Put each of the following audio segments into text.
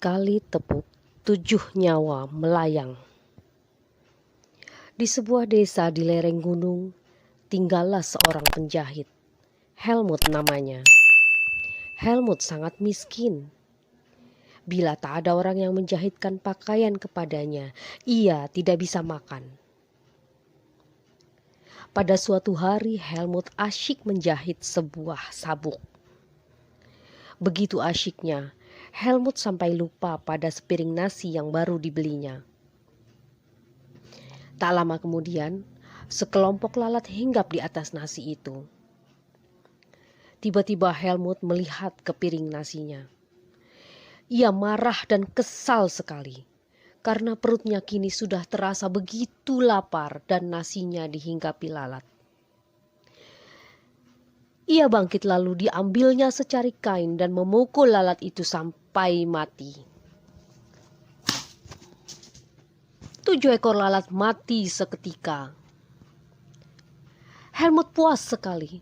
Sekali tepuk, 7 nyawa melayang. Di sebuah desa di lereng gunung, tinggallah seorang penjahit. Helmut namanya. Helmut sangat miskin. Bila tak ada orang yang menjahitkan pakaian kepadanya, ia tidak bisa makan. Pada suatu hari, Helmut asyik menjahit sebuah sabuk. Begitu asyiknya, Helmut sampai lupa pada sepiring nasi yang baru dibelinya. Tak lama kemudian, sekelompok lalat hinggap di atas nasi itu. Tiba-tiba Helmut melihat ke piring nasinya. Ia marah dan kesal sekali, karena perutnya kini sudah terasa begitu lapar dan nasinya dihinggapi lalat. Ia bangkit lalu diambilnya secari kain dan memukul lalat itu sampai mati. 7 ekor lalat mati seketika. Helmut puas sekali.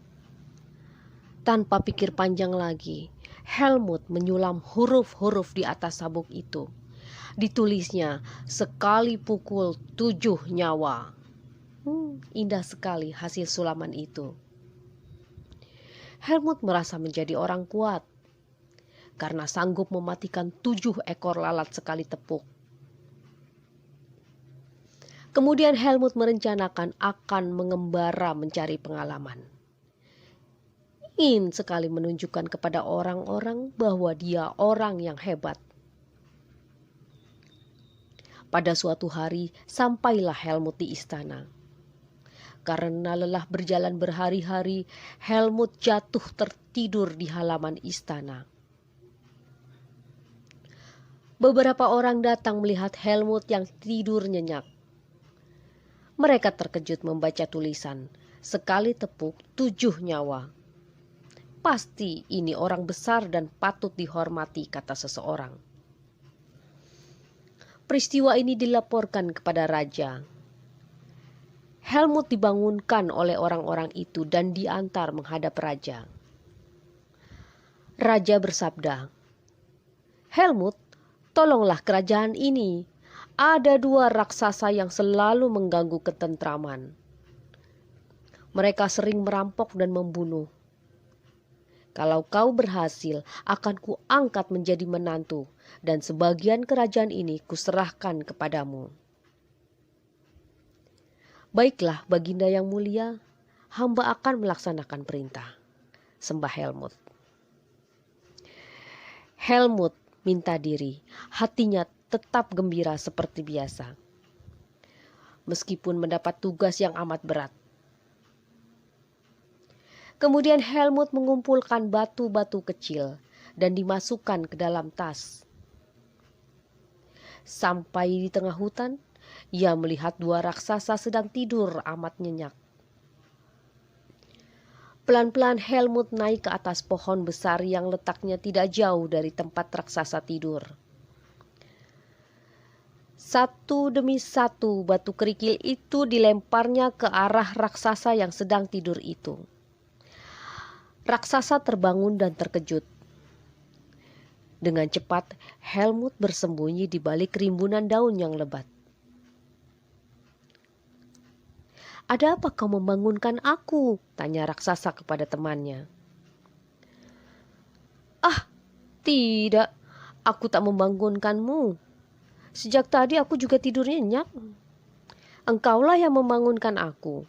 Tanpa pikir panjang lagi, Helmut menyulam huruf-huruf di atas sabuk itu. Ditulisnya, sekali pukul 7 nyawa. Indah sekali hasil sulaman itu. Helmut merasa menjadi orang kuat karena sanggup mematikan 7 ekor lalat sekali tepuk. Kemudian Helmut merencanakan akan mengembara mencari pengalaman. Ingin sekali menunjukkan kepada orang-orang bahwa dia orang yang hebat. Pada suatu hari, sampailah Helmut di istana. Karena lelah berjalan berhari-hari, Helmut jatuh tertidur di halaman istana. Beberapa orang datang melihat Helmut yang tidur nyenyak. Mereka terkejut membaca tulisan, sekali tepuk 7 nyawa. Pasti ini orang besar dan patut dihormati, kata seseorang. Peristiwa ini dilaporkan kepada raja. Helmut dibangunkan oleh orang-orang itu dan diantar menghadap raja. Raja bersabda, "Helmut, tolonglah kerajaan ini. Ada 2 raksasa yang selalu mengganggu ketentraman. Mereka sering merampok dan membunuh. Kalau kau berhasil, akan kuangkat menjadi menantu, dan sebagian kerajaan ini kuserahkan kepadamu." "Baiklah, Baginda yang mulia, hamba akan melaksanakan perintah," sembah Helmut. Helmut minta diri, hatinya tetap gembira seperti biasa. Meskipun mendapat tugas yang amat berat. Kemudian Helmut mengumpulkan batu-batu kecil dan dimasukkan ke dalam tas. Sampai di tengah hutan, ia melihat 2 raksasa sedang tidur amat nyenyak. Pelan-pelan Helmut naik ke atas pohon besar yang letaknya tidak jauh dari tempat raksasa tidur. Satu demi satu batu kerikil itu dilemparnya ke arah raksasa yang sedang tidur itu. Raksasa terbangun dan terkejut. Dengan cepat, Helmut bersembunyi di balik rimbunan daun yang lebat. "Ada apa kau membangunkan aku?" tanya raksasa kepada temannya. "Ah, tidak, aku tak membangunkanmu. Sejak tadi aku juga tidur nyenyak. Engkaulah yang membangunkan aku,"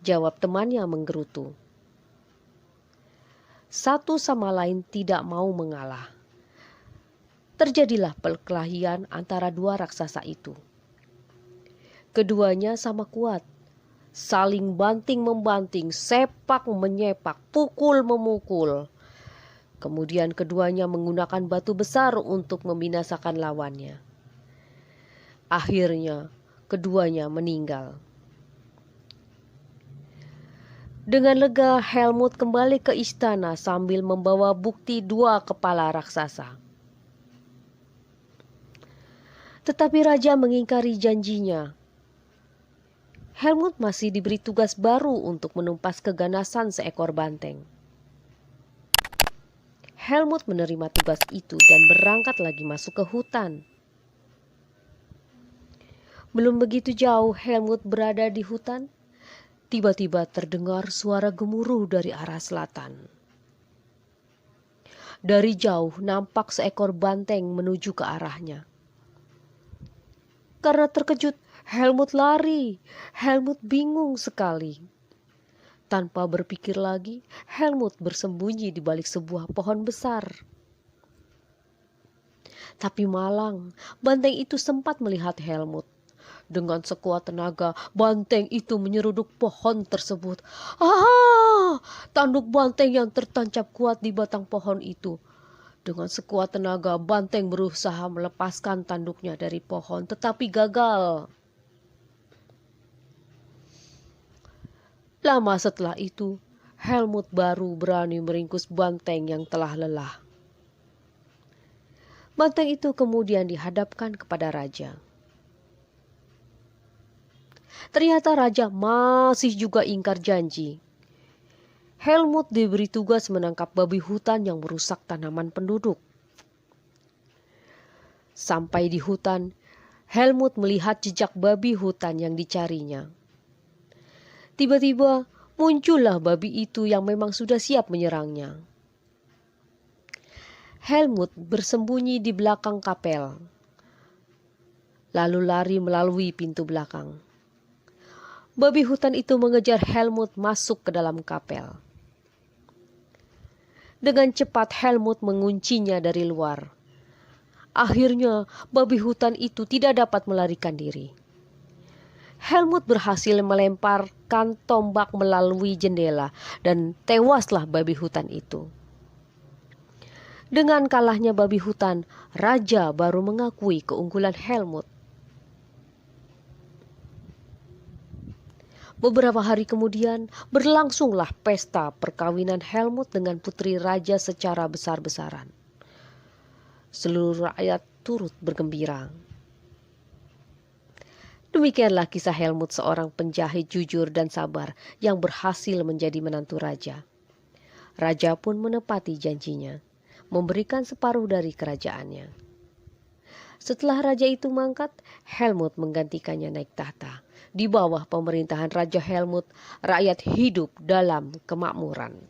jawab temannya menggerutu. Satu sama lain tidak mau mengalah. Terjadilah perkelahian antara 2 raksasa itu. Keduanya sama kuat, saling banting-membanting, sepak menyepak, pukul memukul. Kemudian keduanya menggunakan batu besar untuk membinasakan lawannya. Akhirnya keduanya meninggal. Dengan lega, Helmut kembali ke istana sambil membawa bukti 2 kepala raksasa. Tetapi raja mengingkari janjinya. Helmut masih diberi tugas baru untuk menumpas keganasan seekor banteng. Helmut menerima tugas itu dan berangkat lagi masuk ke hutan. Belum begitu jauh Helmut berada di hutan, tiba-tiba terdengar suara gemuruh dari arah selatan. Dari jauh nampak seekor banteng menuju ke arahnya. Karena terkejut, Helmut lari. Helmut bingung sekali. Tanpa berpikir lagi, Helmut bersembunyi di balik sebuah pohon besar. Tapi malang, banteng itu sempat melihat Helmut. Dengan sekuat tenaga, banteng itu menyeruduk pohon tersebut. Ah! Tanduk banteng yang tertancap kuat di batang pohon itu. Dengan sekuat tenaga, banteng berusaha melepaskan tanduknya dari pohon, tetapi gagal. Lama setelah itu, Helmut baru berani meringkus banteng yang telah lelah. Banteng itu kemudian dihadapkan kepada raja. Ternyata raja masih juga ingkar janji. Helmut diberi tugas menangkap babi hutan yang merusak tanaman penduduk. Sampai di hutan, Helmut melihat jejak babi hutan yang dicarinya. Tiba-tiba muncullah babi itu yang memang sudah siap menyerangnya. Helmut bersembunyi di belakang kapel, lalu lari melalui pintu belakang. Babi hutan itu mengejar Helmut masuk ke dalam kapel. Dengan cepat Helmut menguncinya dari luar. Akhirnya babi hutan itu tidak dapat melarikan diri. Helmut berhasil melemparkan tombak melalui jendela dan tewaslah babi hutan itu. Dengan kalahnya babi hutan, raja baru mengakui keunggulan Helmut. Beberapa hari kemudian berlangsunglah pesta perkawinan Helmut dengan putri raja secara besar-besaran. Seluruh rakyat turut bergembira. Demikianlah kisah Helmut, seorang penjahit jujur dan sabar yang berhasil menjadi menantu raja. Raja pun menepati janjinya, memberikan separuh dari kerajaannya. Setelah raja itu mangkat, Helmut menggantikannya naik tahta. Di bawah pemerintahan Raja Helmut, rakyat hidup dalam kemakmuran.